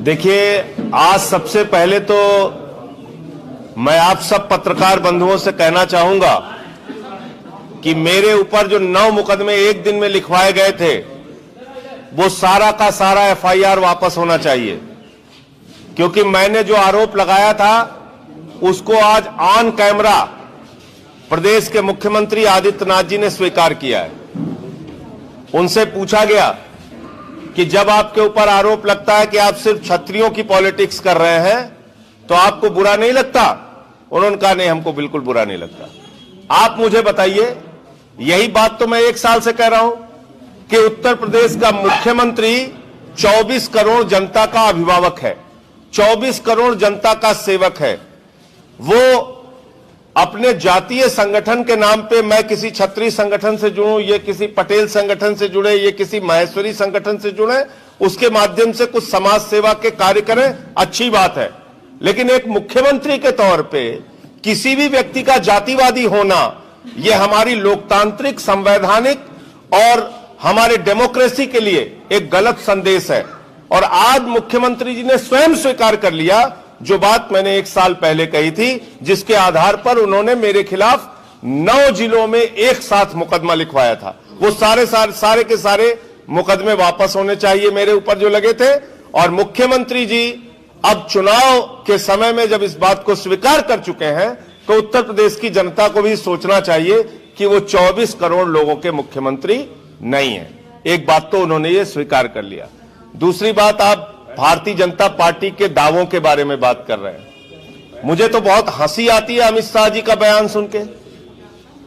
देखिए, आज सबसे पहले तो मैं आप सब पत्रकार बंधुओं से कहना चाहूंगा कि मेरे ऊपर जो 9 मुकदमे एक दिन में लिखवाए गए थे, वो सारा का सारा एफआईआर वापस होना चाहिए, क्योंकि मैंने जो आरोप लगाया था उसको आज ऑन कैमरा प्रदेश के मुख्यमंत्री आदित्यनाथ जी ने स्वीकार किया है। उनसे पूछा गया कि जब आपके ऊपर आरोप लगता है कि आप सिर्फ छत्रियों की पॉलिटिक्स कर रहे हैं तो आपको बुरा नहीं लगता? उन्होंने कहा नहीं, हमको बिल्कुल बुरा नहीं लगता। आप मुझे बताइए, यही बात तो मैं 1 साल से कह रहा हूं कि उत्तर प्रदेश का मुख्यमंत्री 24 करोड़ जनता का अभिभावक है, 24 करोड़ जनता का सेवक है। वो अपने जातीय संगठन के नाम पे, मैं किसी क्षत्रिय संगठन से जुड़ूं, ये किसी पटेल संगठन से जुड़े, ये किसी महेश्वरी संगठन से जुड़े, उसके माध्यम से कुछ समाज सेवा के कार्य करें, अच्छी बात है। लेकिन एक मुख्यमंत्री के तौर पे किसी भी व्यक्ति का जातिवादी होना, यह हमारी लोकतांत्रिक, संवैधानिक और हमारे डेमोक्रेसी के लिए एक गलत संदेश है। और आज मुख्यमंत्री जी ने स्वयं स्वीकार कर लिया जो बात मैंने 1 साल पहले कही थी, जिसके आधार पर उन्होंने मेरे खिलाफ 9 जिलों में एक साथ मुकदमा लिखवाया था। वो सारे के सारे मुकदमे वापस होने चाहिए मेरे ऊपर जो लगे थे। और मुख्यमंत्री जी अब चुनाव के समय में जब इस बात को स्वीकार कर चुके हैं तो उत्तर प्रदेश की जनता को भी सोचना चाहिए कि वो 24 करोड़ लोगों के मुख्यमंत्री नहीं है। एक बात तो उन्होंने ये स्वीकार कर लिया। दूसरी बात, आप भारतीय जनता पार्टी के दावों के बारे में बात कर रहे हैं। मुझे तो बहुत हंसी आती है अमित शाह जी का बयान सुन के।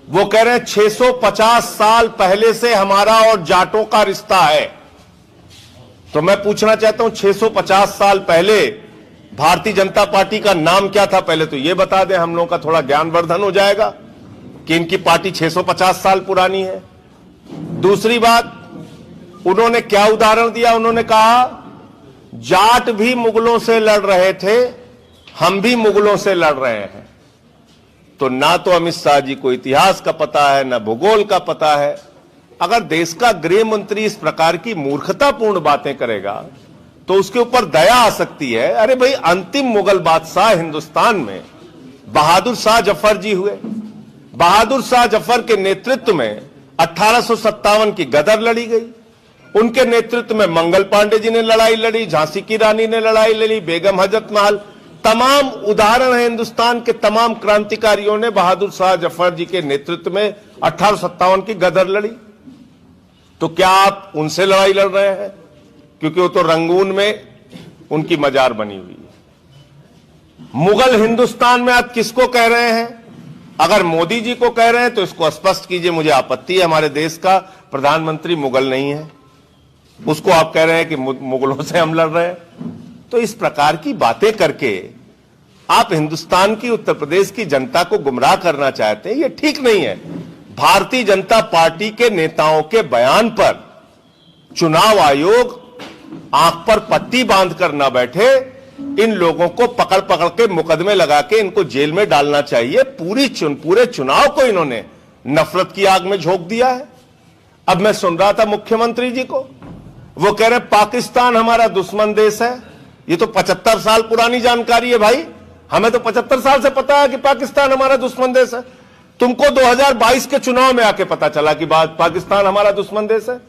वो कह रहे हैं 650 साल पहले से हमारा और जाटों का रिश्ता है। तो मैं पूछना चाहता हूं, 650 साल पहले भारतीय जनता पार्टी का नाम क्या था? पहले तो ये बता दें, हम लोगों का थोड़ा ज्ञानवर्धन हो जाएगा कि इनकी पार्टी 650 साल पुरानी है। दूसरी बात, उन्होंने क्या उदाहरण दिया? उन्होंने कहा जाट भी मुगलों से लड़ रहे थे, हम भी मुगलों से लड़ रहे हैं। तो ना तो अमित शाह जी को इतिहास का पता है, ना भूगोल का पता है। अगर देश का गृह मंत्री इस प्रकार की मूर्खतापूर्ण बातें करेगा तो उसके ऊपर दया आ सकती है। अरे भाई, अंतिम मुगल बादशाह हिंदुस्तान में बहादुर शाह जफर जी हुए। बहादुर शाह जफर के नेतृत्व में 1857 की गदर लड़ी गई। उनके नेतृत्व में मंगल पांडे जी ने लड़ाई लड़ी, झांसी की रानी ने लड़ाई लड़ी, बेगम हजरत महल, तमाम उदाहरण है। हिंदुस्तान के तमाम क्रांतिकारियों ने बहादुर शाह जफर जी के नेतृत्व में 1857 की गदर लड़ी। तो क्या आप उनसे लड़ाई लड़ रहे हैं? क्योंकि वो तो रंगून में उनकी मजार बनी हुई है। मुगल हिंदुस्तान में आप किसको कह रहे हैं? अगर मोदी जी को कह रहे हैं तो इसको स्पष्ट कीजिए। मुझे आपत्ति है, हमारे देश का प्रधानमंत्री मुगल नहीं है, उसको आप कह रहे हैं कि मुगलों से हम लड़ रहे हैं। तो इस प्रकार की बातें करके आप हिंदुस्तान की, उत्तर प्रदेश की जनता को गुमराह करना चाहते हैं, ये ठीक नहीं है। भारतीय जनता पार्टी के नेताओं के बयान पर चुनाव आयोग आंख पर पट्टी बांध कर ना बैठे, इन लोगों को पकड़ पकड़ के मुकदमे लगा के इनको जेल में डालना चाहिए। पूरे चुनाव को इन्होंने नफरत की आग में झोंक दिया है। अब मैं सुन रहा था मुख्यमंत्री जी को, वो कह रहे पाकिस्तान हमारा दुश्मन देश है। ये तो 75 साल पुरानी जानकारी है भाई। हमें तो 75 साल से पता है कि पाकिस्तान हमारा दुश्मन देश है। तुमको 2022 के चुनाव में आके पता चला कि पाकिस्तान हमारा दुश्मन देश है।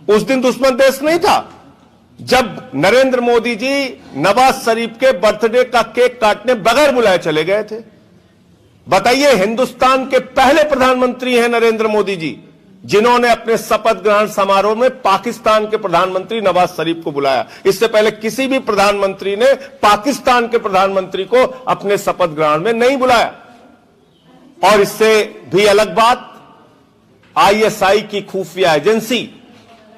उस दिन दुश्मन देश नहीं था जब नरेंद्र मोदी जी नवाज शरीफ के बर्थडे का केक काटने बगैर बुलाए चले गए थे। बताइए, हिंदुस्तान के पहले प्रधानमंत्री हैं नरेंद्र मोदी जी, जिन्होंने अपने शपथ ग्रहण समारोह में पाकिस्तान के प्रधानमंत्री नवाज शरीफ को बुलाया। इससे पहले किसी भी प्रधानमंत्री ने पाकिस्तान के प्रधानमंत्री को अपने शपथ ग्रहण में नहीं बुलाया। और इससे भी अलग बात, आईएसआई की खुफिया एजेंसी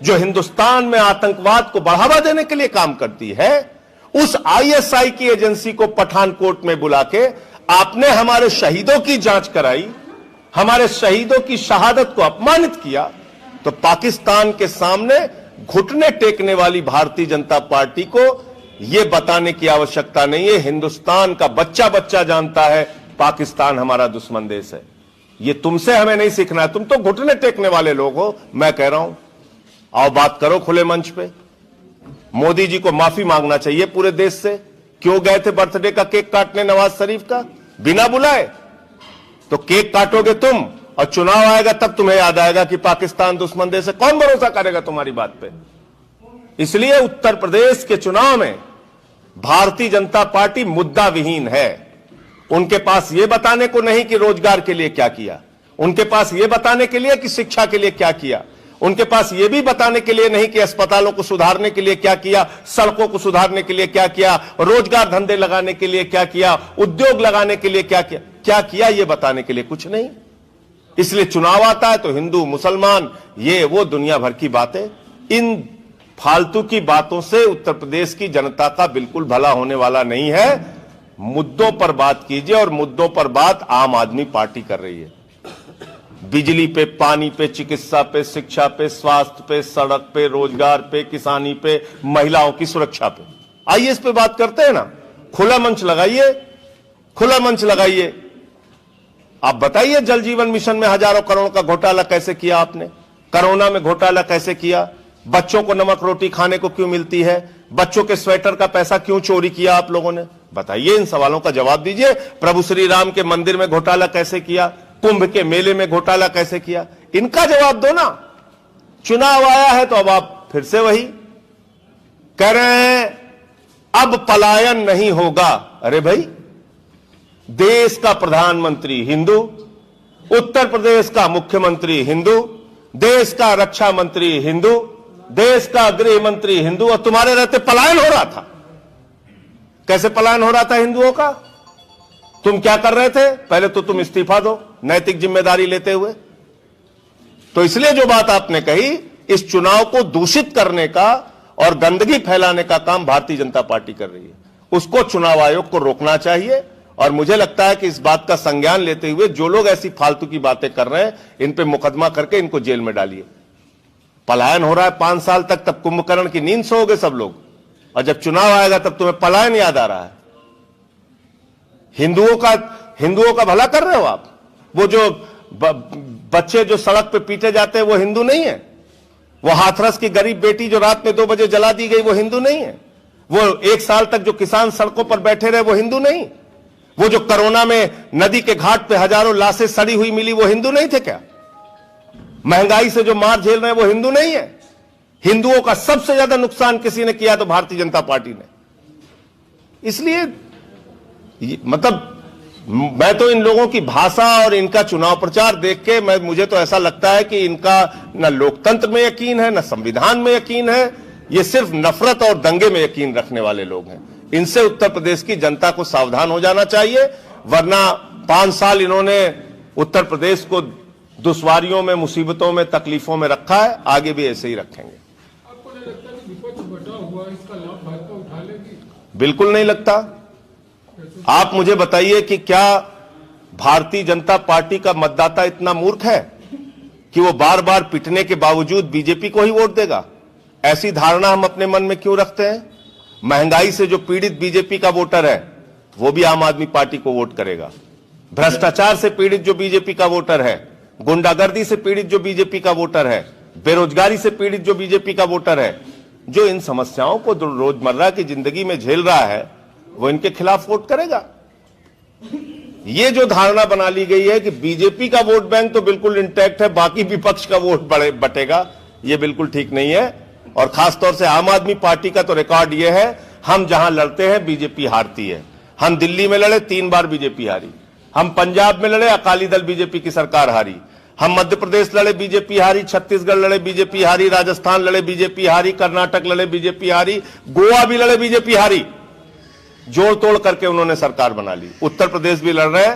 जो हिंदुस्तान में आतंकवाद को बढ़ावा देने के लिए काम करती है, उस आईएसआई की एजेंसी को पठानकोट में बुला के आपने हमारे शहीदों की जांच कराई, हमारे शहीदों की शहादत को अपमानित किया। तो पाकिस्तान के सामने घुटने टेकने वाली भारतीय जनता पार्टी को यह बताने की आवश्यकता नहीं है। हिंदुस्तान का बच्चा बच्चा जानता है पाकिस्तान हमारा दुश्मन देश है। ये तुमसे हमें नहीं सीखना है, तुम तो घुटने टेकने वाले लोग हो। मैं कह रहा हूं, आओ बात करो खुले मंच पे। मोदी जी को माफी मांगना चाहिए पूरे देश से। क्यों गए थे बर्थडे का केक काटने नवाज शरीफ का बिना बुलाए? तो केक काटोगे तुम और चुनाव आएगा तब तुम्हें याद आएगा कि पाकिस्तान दुश्मन देश है। कौन भरोसा करेगा तुम्हारी बात पे? इसलिए उत्तर प्रदेश के चुनाव में भारतीय जनता पार्टी मुद्दा विहीन है। उनके पास यह बताने को नहीं कि रोजगार के लिए क्या किया, उनके पास यह बताने के लिए कि शिक्षा के लिए क्या किया, उनके पास यह भी बताने के लिए नहीं कि अस्पतालों को सुधारने के लिए क्या किया, सड़कों को सुधारने के लिए क्या किया, रोजगार धंधे लगाने के लिए क्या किया, उद्योग लगाने के लिए क्या किया, यह बताने के लिए कुछ नहीं। इसलिए चुनाव आता है तो हिंदू मुसलमान ये वो दुनिया भर की बातें, इन फालतू की बातों से उत्तर प्रदेश की जनता का बिल्कुल भला होने वाला नहीं है। मुद्दों पर बात कीजिए, और मुद्दों पर बात आम आदमी पार्टी कर रही है। बिजली पे, पानी पे, चिकित्सा पे, शिक्षा पे, स्वास्थ्य पे, सड़क पे, रोजगार पे, किसानी पे, महिलाओं की सुरक्षा पे। आइए इस पे बात करते हैं ना। खुला मंच लगाइए, खुला मंच लगाइए। आप बताइए जल जीवन मिशन में हजारों करोड़ का घोटाला कैसे किया आपने? कोरोना में घोटाला कैसे किया? बच्चों को नमक रोटी खाने को क्यों मिलती है? बच्चों के स्वेटर का पैसा क्यों चोरी किया आप लोगों ने? बताइए, इन सवालों का जवाब दीजिए। प्रभु श्री राम के मंदिर में घोटाला कैसे किया? कुंभ के मेले में घोटाला कैसे किया? इनका जवाब दो ना। चुनाव आया है तो अब आप फिर से वही कह रहे हैं, अब पलायन नहीं होगा। अरे भाई, देश का प्रधानमंत्री हिंदू, उत्तर प्रदेश का मुख्यमंत्री हिंदू, देश का रक्षा मंत्री हिंदू, देश का गृह मंत्री हिंदू, और तुम्हारे रहते पलायन हो रहा था। कैसे पलायन हो रहा था हिंदुओं का? तुम क्या कर रहे थे? पहले तो तुम इस्तीफा दो नैतिक जिम्मेदारी लेते हुए। तो इसलिए जो बात आपने कही, इस चुनाव को दूषित करने का और गंदगी फैलाने का काम भारतीय जनता पार्टी कर रही है। उसको चुनाव आयोग को रोकना चाहिए। और मुझे लगता है कि इस बात का संज्ञान लेते हुए जो लोग ऐसी फालतू की बातें कर रहे हैं, इन पे मुकदमा करके इनको जेल में डालिए। पलायन हो रहा है 5 साल तक, तब कुंभकर्ण की नींद सोओगे सब लोग, और जब चुनाव आएगा तब तुम्हें पलायन याद आ रहा है। हिंदुओं का भला कर रहे हो आप। वो जो बच्चे जो सड़क पे पीटे जाते हैं वो हिंदू नहीं है। वो हाथरस की गरीब बेटी जो रात में 2 बजे जला दी गई वो हिंदू नहीं है। वो 1 साल तक जो किसान सड़कों पर बैठे रहे वो हिंदू नहीं। वो जो कोरोना में नदी के घाट पे हजारों लाशें सड़ी हुई मिली वो हिंदू नहीं थे क्या? महंगाई से जो मार झेल रहे हैं वो हिंदू नहीं है। हिंदुओं का सबसे ज्यादा नुकसान किसी ने किया तो भारतीय जनता पार्टी ने। इसलिए मतलब मैं तो इन लोगों की भाषा और इनका चुनाव प्रचार देख के मुझे तो ऐसा लगता है कि इनका न लोकतंत्र में यकीन है, न संविधान में यकीन है। ये सिर्फ नफरत और दंगे में यकीन रखने वाले लोग हैं। इनसे उत्तर प्रदेश की जनता को सावधान हो जाना चाहिए, वरना 5 साल इन्होंने उत्तर प्रदेश को दुश्वारियों में, मुसीबतों में, तकलीफों में रखा है, आगे भी ऐसे ही रखेंगे। आपको नहीं लगता कि विपक्ष बटा हुआ इसका लाभ भाजपा उठा लेगी? बिल्कुल नहीं लगता। आप मुझे बताइए कि क्या भारतीय जनता पार्टी का मतदाता इतना मूर्ख है कि वो बार बार पिटने के बावजूद बीजेपी को ही वोट देगा? ऐसी धारणा हम अपने मन में क्यों रखते हैं? महंगाई से जो पीड़ित बीजेपी का वोटर है वो भी आम आदमी पार्टी को वोट करेगा। भ्रष्टाचार से पीड़ित जो बीजेपी का वोटर है, गुंडागर्दी से पीड़ित जो बीजेपी का वोटर है, बेरोजगारी से पीड़ित जो बीजेपी का वोटर है, जो इन समस्याओं को रोजमर्रा की जिंदगी में झेल रहा है, वो इनके खिलाफ वोट करेगा। ये जो धारणा बना ली गई है कि बीजेपी का वोट बैंक तो बिल्कुल इंटैक्ट है, बाकी विपक्ष का वोट बटेगा, ये बिल्कुल ठीक नहीं है। और खासतौर से आम आदमी पार्टी का तो रिकॉर्ड ये है, हम जहां लड़ते हैं बीजेपी हारती है। हम दिल्ली में लड़े 3 बार बीजेपी हारी, हम पंजाब में लड़े अकाली दल बीजेपी की सरकार हारी, हम मध्य प्रदेश लड़े बीजेपी हारी, छत्तीसगढ़ लड़े बीजेपी हारी, राजस्थान लड़े बीजेपी हारी, कर्नाटक लड़े बीजेपी हारी, गोवा भी लड़े बीजेपी हारी। जोड़ तोड़ करके उन्होंने सरकार बना ली। उत्तर प्रदेश भी लड़ रहे हैं,